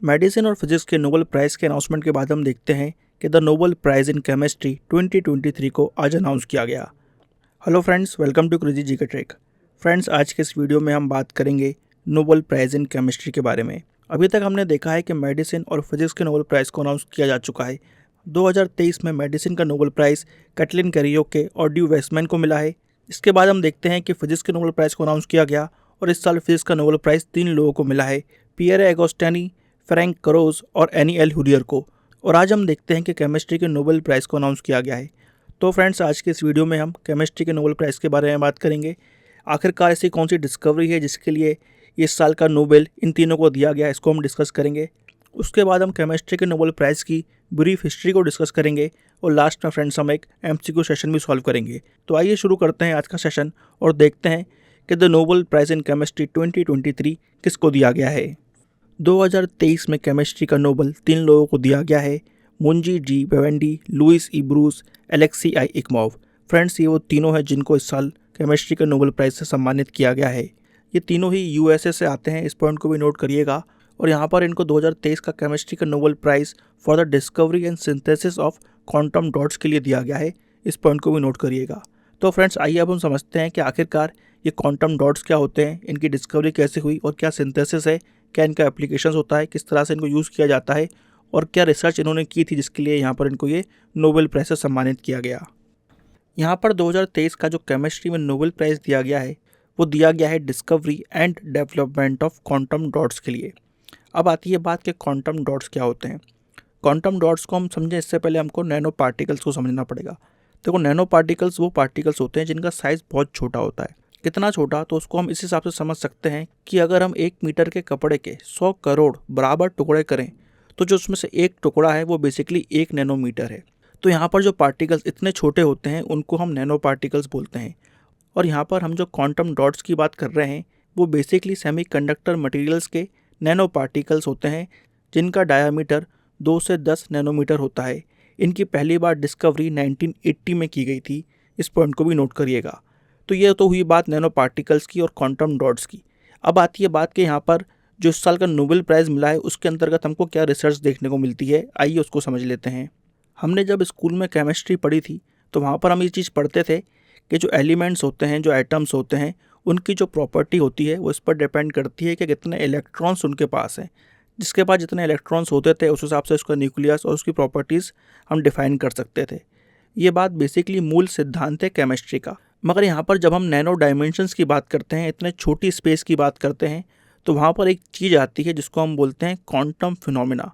Medicine और physics के Nobel prize के अनाउंसमेंट के बाद हम देखते हैं कि the Nobel prize in chemistry 2023 को आज अनाउंस किया गया। Hello friends, welcome to crazy G K trick. Friends, आज के इस वीडियो में हम बात करेंगे नोबेल प्राइज़ इन केमिस्ट्री के बारे में। अभी तक हमने देखा है कि मेडिसिन और फिजिक्स के नोबेल प्राइज़ को अनाउंस किया जा चुका है। 2023 में मेडिसिन का नोबेल प्राइज़ कैटलिन कैरियोके और ड्यू वेस्टमैन को मिला है। इसके बाद हम देखते हैं कि फिजिक्स के नोबेल प्राइज़ को अनाउंस किया गया और इस साल फिजिक्स का नोबेल प्राइज़ 3 लोगों को मिला है, पियरे एगोस्टिनी, फ्रैंक करोज और एनी एल हुरियर को। और आज हम देखते हैं कि केमिस्ट्री के नोबेल प्राइज़ को अनाउंस किया गया है। तो फ्रेंड्स, आज के इस वीडियो में हम केमिस्ट्री के नोबेल प्राइज़ के बारे में बात करेंगे। आखिरकार ऐसी कौन सी डिस्कवरी है जिसके लिए इस साल का नोबेल इन तीनों को दिया गया, इसको हम डिस्कस करेंगे। उसके बाद हम केमिस्ट्री के नोबेल प्राइज़ की ब्रीफ हिस्ट्री को डिस्कस करेंगे और लास्ट में फ्रेंड्स हम एक MCQ सेशन भी सॉल्व करेंगे। तो आइए शुरू करते हैं आज का सेशन और देखते हैं कि the Nobel prize in chemistry 2023 किसको दिया गया है। 2023 में केमिस्ट्री का नोबेल 3 लोगों को दिया गया है, मुंजी जी बेवेंडी, लुइस ई ब्रूस, एलेक्सी आई इकमोव। फ्रेंड्स, ये वो तीनों हैं जिनको इस साल केमिस्ट्री के नोबेल प्राइज़ से सम्मानित किया गया है। ये तीनों ही USA से आते हैं, इस पॉइंट को भी नोट करिएगा। और यहाँ पर इनको 2023 का केमिस्ट्री का Nobel prize for the discovery and synthesis of quantum dots के लिए दिया गया है, इस पॉइंट को भी नोट करिएगा। तो फ्रेंड्स, आइए अब हम समझते हैं कि आखिरकार ये क्वांटम डॉट्स क्या होते हैं, इनकी डिस्कवरी कैसे हुई और क्या सिंथेसिस है, क्या इनका एप्लीकेशंस होता है, किस तरह से इनको यूज़ किया जाता है और क्या रिसर्च इन्होंने की थी जिसके लिए यहाँ पर इनको ये नोबेल प्राइज़ से सम्मानित किया गया। यहाँ पर 2023 का जो केमिस्ट्री में नोबेल प्राइज़ दिया गया है वो दिया गया है discovery and development of quantum dots के लिए। अब आती है बात कि क्वांटम डॉट्स क्या होते हैं। क्वांटम डॉट्स को हम समझें इससे पहले हमको नैनो पार्टिकल्स को समझना पड़ेगा। देखो, नैनो पार्टिकल्स वो पार्टिकल्स होते हैं जिनका साइज़ बहुत छोटा होता है। कितना छोटा, तो उसको हम इस हिसाब से समझ सकते हैं कि अगर हम 1 मीटर के कपड़े के 100 करोड़ बराबर टुकड़े करें तो जो उसमें से एक टुकड़ा है वो बेसिकली 1 नैनोमीटर है। तो यहाँ पर जो पार्टिकल्स इतने छोटे होते हैं उनको हम नैनो पार्टिकल्स बोलते हैं। और यहाँ पर हम जो क्वांटम डॉट्स की बात कर रहे हैं वो बेसिकली सेमीकंडक्टर मटेरियल्स के नैनो पार्टिकल्स होते हैं जिनका डायामीटर 2 से 10 नैनोमीटर होता है। इनकी पहली बार डिस्कवरी 1980 में की गई थी, इस पॉइंट को भी नोट करिएगा। तो ये तो हुई बात नैनो पार्टिकल्स की और क्वांटम डॉट्स की। अब आती है बात कि यहाँ पर जो इस साल का नोबेल प्राइज़ मिला है उसके अंतर्गत हमको क्या रिसर्च देखने को मिलती है, आइए उसको समझ लेते हैं। हमने जब स्कूल में केमिस्ट्री पढ़ी थी तो वहाँ पर हम ये चीज़ पढ़ते थे कि जो एलिमेंट्स होते हैं, जो एटम्स होते हैं, उनकी जो प्रॉपर्टी होती है वो इस पर डिपेंड करती है कि कितने इलेक्ट्रॉन्स उनके पास हैं। जिसके पास जितने इलेक्ट्रॉन्स होते थे उस हिसाब से उसका न्यूक्लियस और उसकी प्रॉपर्टीज़ हम डिफाइन कर सकते थे। ये बात बेसिकली मूल सिद्धांत है केमिस्ट्री का। मगर यहाँ पर जब हम नैनो डायमेंशंस की बात करते हैं, इतने छोटी स्पेस की बात करते हैं, तो वहाँ पर एक चीज़ आती है जिसको हम बोलते हैं क्वांटम फिनोमेना,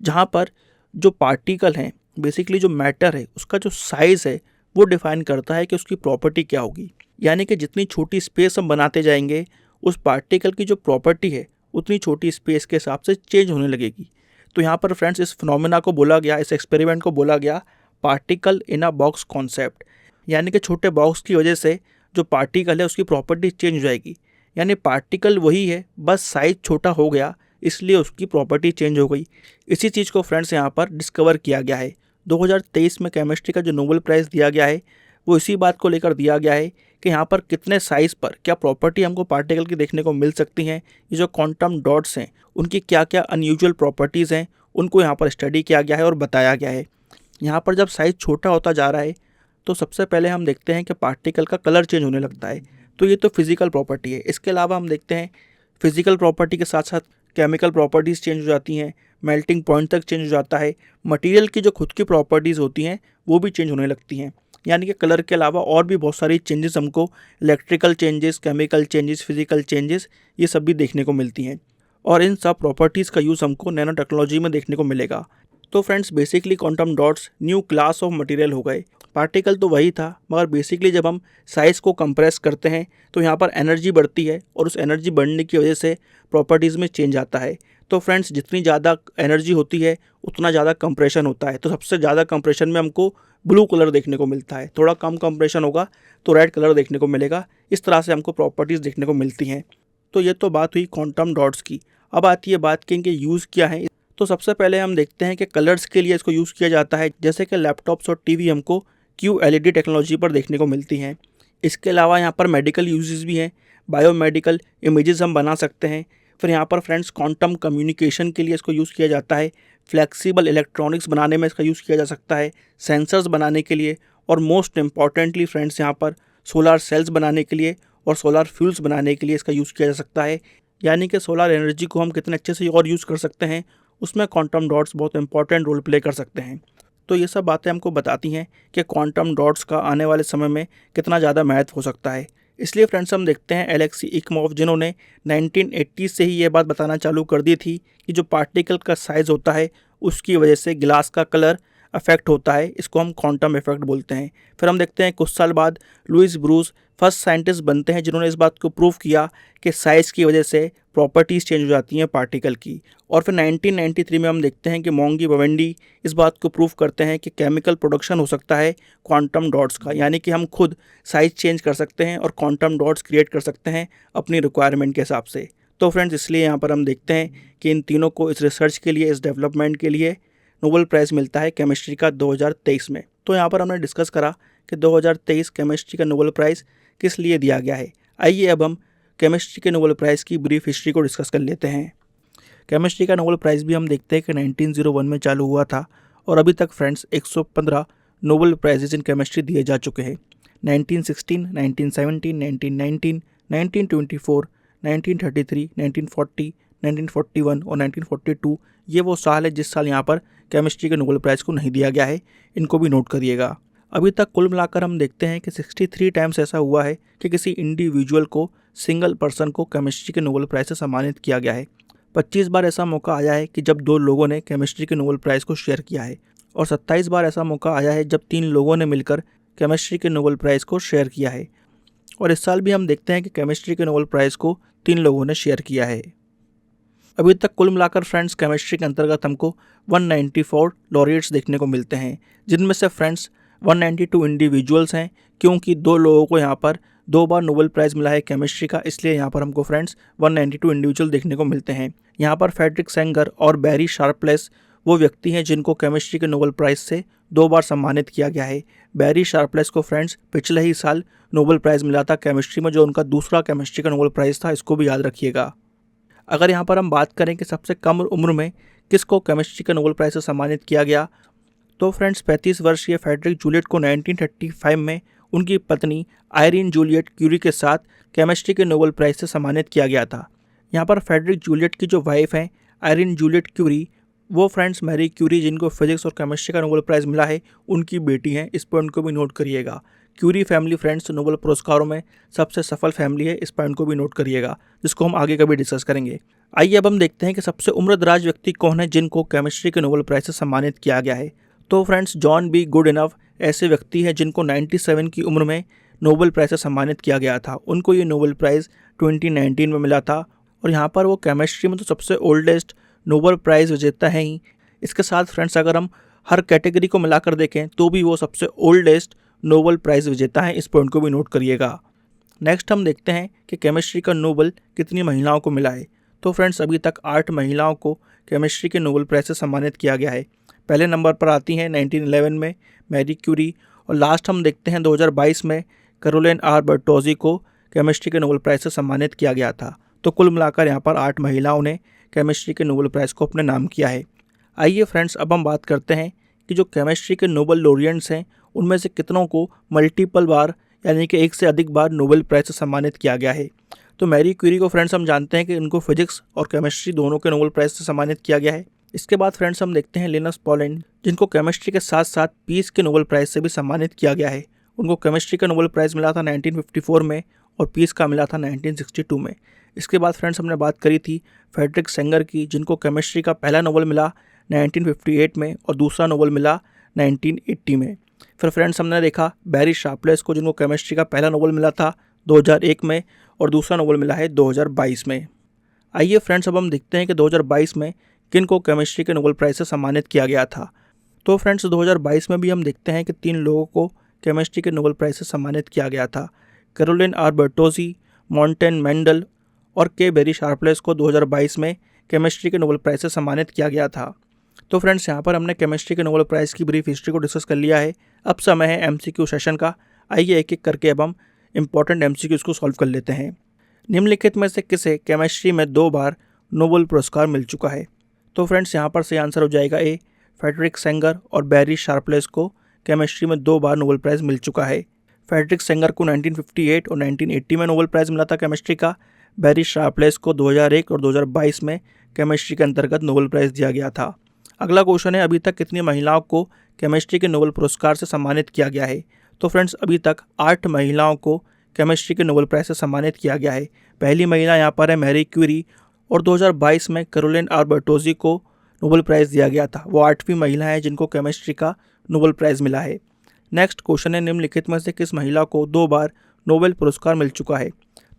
जहाँ पर जो पार्टिकल हैं, बेसिकली जो मैटर है, उसका जो साइज़ है वो डिफ़ाइन करता है कि उसकी प्रॉपर्टी क्या होगी। यानी कि जितनी छोटी स्पेस हम बनाते जाएंगे उस पार्टिकल की जो प्रॉपर्टी है उतनी छोटी स्पेस के हिसाब से चेंज होने लगेगी। तो यहाँ पर फ्रेंड्स इस फिनोमेना को बोला गया, इस एक्सपेरिमेंट को बोला गया particle in a box concept. यानी कि छोटे बॉक्स की वजह से जो पार्टिकल है उसकी प्रॉपर्टी चेंज हो जाएगी। यानी पार्टिकल वही है, बस साइज़ छोटा हो गया इसलिए उसकी प्रॉपर्टी चेंज हो गई। इसी चीज़ को फ्रेंड्स यहाँ पर डिस्कवर किया गया है। 2023 में केमिस्ट्री का जो नोबेल प्राइज़ दिया गया है वो इसी बात को लेकर दिया गया है कि यहाँ पर कितने साइज़ पर क्या प्रॉपर्टी हमको पार्टिकल की देखने को मिल सकती हैं। ये जो क्वांटम डॉट्स हैं उनकी क्या क्या अनयूजुअल प्रॉपर्टीज़ हैं उनको यहाँ पर स्टडी किया गया है और बताया गया है। यहाँ पर जब साइज़ छोटा होता जा रहा है तो सबसे पहले हम देखते हैं कि पार्टिकल का कलर चेंज होने लगता है। तो ये तो फिज़िकल प्रॉपर्टी है। इसके अलावा हम देखते हैं फिज़िकल प्रॉपर्टी के साथ साथ केमिकल प्रॉपर्टीज़ चेंज हो जाती हैं, मेल्टिंग पॉइंट तक चेंज हो जाता है, मटेरियल की जो खुद की प्रॉपर्टीज़ होती हैं वो भी चेंज होने लगती हैं। यानी कि कलर के अलावा और भी बहुत सारी चेंजेस हमको, electrical changes, chemical changes, physical changes, ये सब भी देखने को मिलती हैं। और इन सब प्रॉपर्टीज़ का यूज़ हमको नैनो टेक्नोलॉजी में देखने को मिलेगा। तो friends, basically quantum dots new class of material हो गए। पार्टिकल तो वही था, मगर बेसिकली जब हम साइज़ को कंप्रेस करते हैं तो यहाँ पर एनर्जी बढ़ती है और उस एनर्जी बढ़ने की वजह से प्रॉपर्टीज़ में चेंज आता है। तो फ्रेंड्स, जितनी ज़्यादा एनर्जी होती है उतना ज़्यादा कंप्रेशन होता है। तो सबसे ज़्यादा कंप्रेशन में हमको ब्लू कलर देखने को मिलता है, थोड़ा कम कंप्रेशन होगा तो रेड कलर देखने को मिलेगा। इस तरह से हमको प्रॉपर्टीज़ देखने को मिलती हैं। तो ये तो बात हुई क्वांटम डॉट्स की। अब आती है बात कि इनके यूज़ क्या है। तो सबसे पहले हम देखते हैं कि कलर्स के लिए इसको यूज़ किया जाता है, जैसे कि लैपटॉप्स और टीवी हमको QLED टेक्नोलॉजी पर देखने को मिलती हैं। इसके अलावा यहाँ पर मेडिकल यूजेस भी हैं, बायोमेडिकल इमेजेस हम बना सकते हैं, फिर यहाँ पर फ्रेंड्स क्वांटम कम्युनिकेशन के लिए इसको यूज़ किया जाता है, फ्लेक्सिबल इलेक्ट्रॉनिक्स बनाने में इसका यूज़ किया जा सकता है, सेंसर्स बनाने के लिए, और मोस्ट इम्पॉर्टेंटली फ्रेंड्स यहाँ पर सोलर सेल्स बनाने के लिए और सोलर फ्यूल्स बनाने के लिए इसका यूज़ किया जा सकता है। यानी कि सोलर एनर्जी को हम कितने अच्छे से और यूज़ कर सकते हैं, उसमें क्वांटम डॉट्स बहुत इंपॉर्टेंट रोल प्ले कर सकते हैं। तो ये सब बातें हमको बताती हैं कि क्वांटम डॉट्स का आने वाले समय में कितना ज़्यादा महत्व हो सकता है। इसलिए फ्रेंड्स हम देखते हैं एलेक्सी इकमोव, जिन्होंने 1980 से ही ये बात बताना चालू कर दी थी कि जो पार्टिकल का साइज़ होता है उसकी वजह से गिलास का कलर अफेक्ट होता है, इसको हम क्वांटम इफेक्ट बोलते हैं। फिर हम देखते हैं कुछ साल बाद लुइस ब्रूस फर्स्ट साइंटिस्ट बनते हैं जिन्होंने इस बात को प्रूव किया कि साइज़ की वजह से प्रॉपर्टीज़ चेंज हो जाती हैं पार्टिकल की। और फिर 1993 में हम देखते हैं कि मोंगी बवेंडी इस बात को प्रूव करते हैं कि केमिकल प्रोडक्शन हो सकता है क्वांटम डॉट्स का, यानी कि हम खुद साइज़ चेंज कर सकते हैं और क्वांटम डॉट्स क्रिएट कर सकते हैं अपनी रिक्वायरमेंट के हिसाब से। तो फ्रेंड्स इसलिए यहाँ पर हम देखते हैं कि इन तीनों को इस रिसर्च के लिए, इस डेवलपमेंट के लिए नोबेल प्राइज़ मिलता है केमिस्ट्री का 2023 में। तो यहाँ पर हमने डिस्कस करा कि 2023 केमिस्ट्री का नोबेल प्राइज़ किस लिए दिया गया है। आइए अब हम केमिस्ट्री के नोबेल प्राइज़ की ब्रीफ हिस्ट्री को डिस्कस कर लेते हैं। केमिस्ट्री का नोबेल प्राइज़ भी हम देखते हैं कि 1901 में चालू हुआ था और अभी तक friends 115 Nobel prizes in chemistry दिए जा चुके हैं। 1916, 1917, 1919, 1924, 1933, 1940, 1941 और 1942 ये वो साल है जिस साल यहाँ पर केमिस्ट्री के नोबेल प्राइज़ को नहीं दिया गया है, इनको भी नोट करिएगा। अभी तक कुल मिलाकर हम देखते हैं कि 63 टाइम्स ऐसा हुआ है कि किसी इंडिविजुअल को, सिंगल पर्सन को केमिस्ट्री के नोबेल प्राइज़ से सम्मानित किया गया है। 25 बार ऐसा मौका आया है कि जब 2 लोगों ने केमिस्ट्री के नोबेल प्राइज़ को शेयर किया है और 27 बार ऐसा मौका आया है जब 3 लोगों ने मिलकर केमिस्ट्री के नोबेल प्राइज़ को शेयर किया है। और इस साल भी हम देखते हैं कि केमिस्ट्री के नोबेल प्राइज़ को 3 लोगों ने शेयर किया है। अभी तक कुल मिलाकर फ्रेंड्स केमिस्ट्री के अंतर्गत हमको 194 लॉरिएट्स देखने को मिलते हैं, जिनमें से फ्रेंड्स 192 इंडिविजुअल्स हैं, क्योंकि 2 लोगों को यहाँ पर 2 बार नोबेल प्राइज़ मिला है केमिस्ट्री का, इसलिए यहाँ पर हमको फ्रेंड्स 192 इंडिविजुअल देखने को मिलते हैं। यहाँ पर फ्रेडरिक सेंगर और बैरी शार्पलेस वो व्यक्ति हैं जिनको केमिस्ट्री के नोबेल प्राइज़ से 2 बार सम्मानित किया गया है। बैरी शार्पलेस को फ्रेंड्स पिछले ही साल नोबेल प्राइज़ मिला था केमिस्ट्री में, जो उनका दूसरा केमिस्ट्री का नोबेल प्राइज़ था, इसको भी याद रखिएगा। अगर यहाँ पर हम बात करें कि सबसे कम उम्र में किसको केमिस्ट्री का नोबेल प्राइज़ से सम्मानित किया गया, तो फ्रेंड्स 35 वर्षीय फ्रेडरिक जूलियट को 1935 में उनकी पत्नी आयरीन जूलियट क्यूरी के साथ केमिस्ट्री के नोबेल प्राइज़ से सम्मानित किया गया था। यहाँ पर फ्रेडरिक जूलियट की जो वाइफ हैं आयरीन जूलियट क्यूरी, वो फ्रेंड्स मैरी क्यूरी जिनको फिजिक्स और केमिस्ट्री का नोबेल प्राइज़ मिला है, उनकी बेटी हैं। इस पॉइंट को भी नोट करिएगा। क्यूरी फैमिली फ्रेंड्स नोबेल पुरस्कारों में सबसे सफल फैमिली है, इस पॉइंट को भी नोट करिएगा, जिसको हम आगे कभी डिस्कस करेंगे। आइए अब हम देखते हैं कि सबसे उम्रदराज व्यक्ति कौन है जिनको केमिस्ट्री के नोबेल प्राइज़ से सम्मानित किया गया है। तो फ्रेंड्स जॉन बी गुडइनफ ऐसे व्यक्ति हैं जिनको 97 की उम्र में नोबेल प्राइज़ से सम्मानित किया गया था। उनको ये नोबेल प्राइज़ 2019 में मिला था और यहाँ पर वो केमिस्ट्री में तो सबसे ओल्डेस्ट नोबेल प्राइज़ विजेता हैं ही। इसके साथ फ्रेंड्स अगर हम हर कैटेगरी को मिलाकर देखें तो भी वो सबसे ओल्डेस्ट नोबेल प्राइज़ विजेता हैं, इस पॉइंट को भी नोट करिएगा। नेक्स्ट हम देखते हैं कि केमिस्ट्री का नोबेल कितनी महिलाओं को मिला है। तो फ्रेंड्स अभी तक 8 महिलाओं को केमिस्ट्री के नोबेल प्राइज़ से सम्मानित किया गया है। पहले नंबर पर आती हैं 1911 में मैरी क्यूरी और लास्ट हम देखते हैं 2022 में कैरोलिन आर बर्टोजी को केमिस्ट्री के नोबेल प्राइज़ से सम्मानित किया गया था। तो कुल मिलाकर यहाँ पर 8 महिलाओं ने केमिस्ट्री के नोबेल प्राइज़ को अपने नाम किया है। आइए फ्रेंड्स अब हम बात करते हैं कि जो केमिस्ट्री के नोबेल लॉरिएट्स हैं उनमें से कितनों को मल्टीपल बार यानी कि 1 से अधिक बार नोबेल प्राइज़ से सम्मानित किया गया है। तो मैरी क्यूरी को फ्रेंड्स हम जानते हैं कि उनको फिजिक्स और केमिस्ट्री दोनों के नोबेल प्राइज़ से सम्मानित किया गया है। इसके बाद फ्रेंड्स हम देखते हैं लिनस पॉलिन, जिनको केमिस्ट्री के साथ साथ पीस के नोबेल प्राइज़ से भी सम्मानित किया गया है। उनको केमिस्ट्री का नोबेल प्राइज़ मिला था 1954 में और पीस का मिला था 1962 में। इसके बाद फ्रेंड्स हमने बात करी थी फ्रेडरिक सेंगर की, जिनको केमिस्ट्री का पहला नोबेल मिला 1958 में और दूसरा नोबेल मिला 1980 में। फिर फ्रेंड्स हमने देखा बैरी शार्पलेस को, जिनको केमिस्ट्री का पहला नोबेल मिला था 2001 में और दूसरा नोबेल मिला है 2022 में। आइए फ्रेंड्स अब हम देखते हैं कि 2022 में किन को केमिस्ट्री के नोबेल प्राइज़ से सम्मानित किया गया था। तो फ्रेंड्स 2022 में भी हम देखते हैं कि 3 लोगों को केमिस्ट्री के नोबेल प्राइज़ से सम्मानित किया गया था। कैरोलिन आर बर्टोजी, मॉन्टेन मेंडल और के बैरी शार्पलेस को 2022 में केमिस्ट्री के नोबेल प्राइज़ से सम्मानित किया गया था। तो फ्रेंड्स यहाँ पर हमने केमिस्ट्री के नोबेल प्राइज़ की ब्रीफ हिस्ट्री को डिस्कस कर लिया है। अब समय है MCQ सेशन का। आइए एक एक करके अब हम इंपॉर्टेंट MCQs को सॉल्व कर लेते हैं। निम्नलिखित में से किसे केमिस्ट्री में 2 बार नोबेल पुरस्कार मिल चुका है? तो फ्रेंड्स यहाँ पर सही आंसर हो जाएगा ए, फ्रेडरिक सेंगर और बैरी शार्पलेस को केमिस्ट्री में 2 बार नोबेल प्राइज़ मिल चुका है। फ्रेडरिक सेंगर को 1958 और 1980 में नोबेल प्राइज़ मिला था केमिस्ट्री का। बैरी शार्पलेस को 2001 और 2022 में केमिस्ट्री के अंतर्गत नोबेल प्राइज़ दिया गया था। अगला क्वेश्चन है, अभी तक कितनी महिलाओं को केमिस्ट्री के नोबेल पुरस्कार से सम्मानित किया गया है? तो फ्रेंड्स अभी तक 8 महिलाओं को केमिस्ट्री के नोबेल प्राइज़ से सम्मानित किया गया है। पहली महिला यहाँ पर है मैरी क्यूरी और 2022 में कैरोलिन आर बर्टोजी को नोबेल प्राइज़ दिया गया था। वो 8वीं महिला है जिनको केमिस्ट्री का नोबेल प्राइज़ मिला है। नेक्स्ट क्वेश्चन है, निम्नलिखित में से किस महिला को 2 बार नोबेल पुरस्कार मिल चुका है?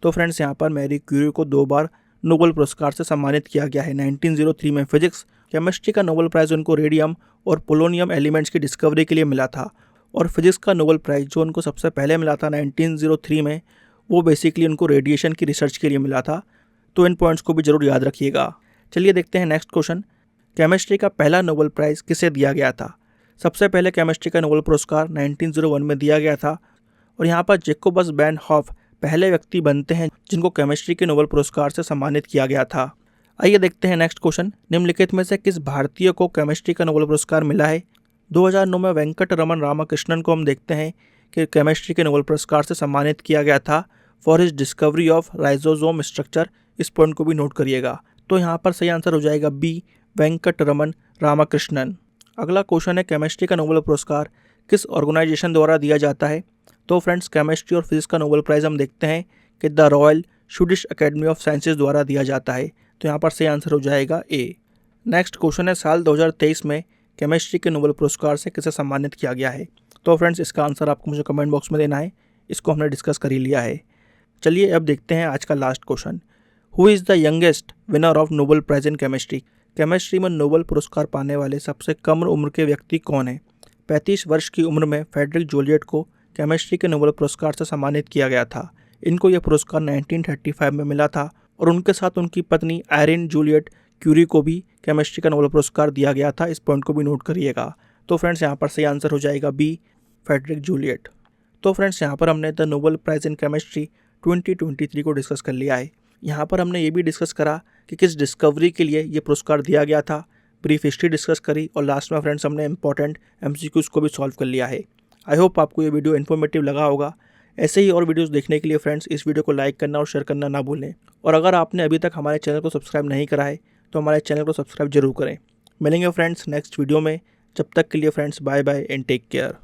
तो फ्रेंड्स यहाँ पर मैरी क्यूरी को 2 बार नोबेल पुरस्कार से सम्मानित किया गया है। 1903 में फिजिक्स, केमिस्ट्री का नोबेल प्राइज़ उनको रेडियम और पोलोनियम एलिमेंट्स की डिस्कवरी के लिए मिला था, और फिजिक्स का नोबेल प्राइज़ जो उनको सबसे पहले मिला था 1903 में, वो बेसिकली उनको रेडिएशन की रिसर्च के लिए मिला था। तो इन पॉइंट्स को भी जरूर याद रखिएगा। चलिए देखते हैं नेक्स्ट क्वेश्चन, केमिस्ट्री का पहला नोबेल प्राइज़ किसे दिया गया था? सबसे पहले केमिस्ट्री का नोबेल पुरस्कार 1901 में दिया गया था, और यहाँ पर जैकोबस वैन हॉफ पहले व्यक्ति बनते हैं जिनको केमिस्ट्री के नोबेल पुरस्कार से सम्मानित किया गया था। आइए देखते हैं नेक्स्ट क्वेश्चन, निम्नलिखित में से किस भारतीय को केमिस्ट्री का नोबेल पुरस्कार मिला है? 2009 में वेंकट रमन रामाकृष्णन को हम देखते हैं कि केमिस्ट्री के नोबेल पुरस्कार से सम्मानित किया गया था for his discovery of ribosome structure. इस पॉइंट को भी नोट करिएगा। तो यहाँ पर सही आंसर हो जाएगा बी, वेंकट रमन रामाकृष्णन। अगला क्वेश्चन है, केमिस्ट्री का नोबेल पुरस्कार किस ऑर्गेनाइजेशन द्वारा दिया जाता है? तो फ्रेंड्स ककेमिस्ट्री और फिजिक्स का नोबेल प्राइज़ हम देखते हैं कि the royal Swedish academy of sciences द्वारा दिया जाता है। तो यहाँ पर सही आंसर हो जाएगा ए। नेक्स्ट क्वेश्चन है, साल 2023 में केमिस्ट्री के नोबेल पुरस्कार से किसे सम्मानित किया गया है? तो फ्रेंड्स इसका आंसर आपको मुझे कमेंट बॉक्स में देना है, इसको हमने डिस्कस कर ही लिया है। चलिए अब देखते हैं आज का last question, who is the youngest winner of Nobel prize in chemistry? Chemistry में नोबेल पुरस्कार पाने वाले सबसे कम उम्र के व्यक्ति कौन है? 35 वर्ष की उम्र में फ्रेडरिक जोलियट को केमिस्ट्री के नोबेल पुरस्कार से सम्मानित किया गया था। इनको यह पुरस्कार 1935 में मिला था, और उनके साथ उनकी पत्नी आयरिन जूलियट क्यूरी को भी केमिस्ट्री का नोबेल पुरस्कार दिया गया था। इस पॉइंट को भी नोट करिएगा। तो फ्रेंड्स यहाँ पर सही आंसर हो जाएगा बी, फ्रेडरिक जूलियट। तो फ्रेंड्स यहाँ पर हमने the Nobel prize in chemistry 2023 को डिस्कस कर लिया है। यहाँ पर हमने ये भी डिस्कस करा कि किस डिस्कवरी के लिए ये पुरस्कार दिया गया था, ब्रीफ हिस्ट्री डिस्कस करी, और लास्ट में फ्रेंड्स हमने इंपॉर्टेंट MCQs को भी सॉल्व कर लिया है। आई होप आपको ये वीडियो इन्फॉर्मेटिव लगा होगा। ऐसे ही और वीडियोस देखने के लिए फ्रेंड्स इस वीडियो को लाइक करना और शेयर करना ना भूलें, और अगर आपने अभी तक हमारे चैनल को सब्सक्राइब नहीं करा है तो हमारे चैनल को सब्सक्राइब जरूर करें। मिलेंगे फ्रेंड्स नेक्स्ट वीडियो में, जब तक के लिए friends bye bye and take care.